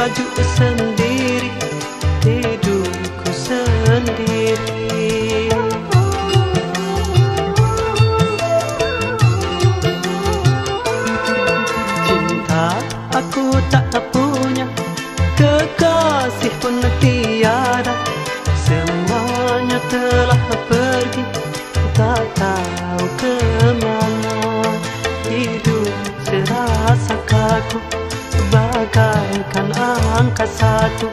laju sendiri, hidupku sendiri. Cinta aku tak punya, kekasih pun tiada. Semuanya telah pergi, tak tahu kemana. Hidup serasa kaku, bagaikan angka satu.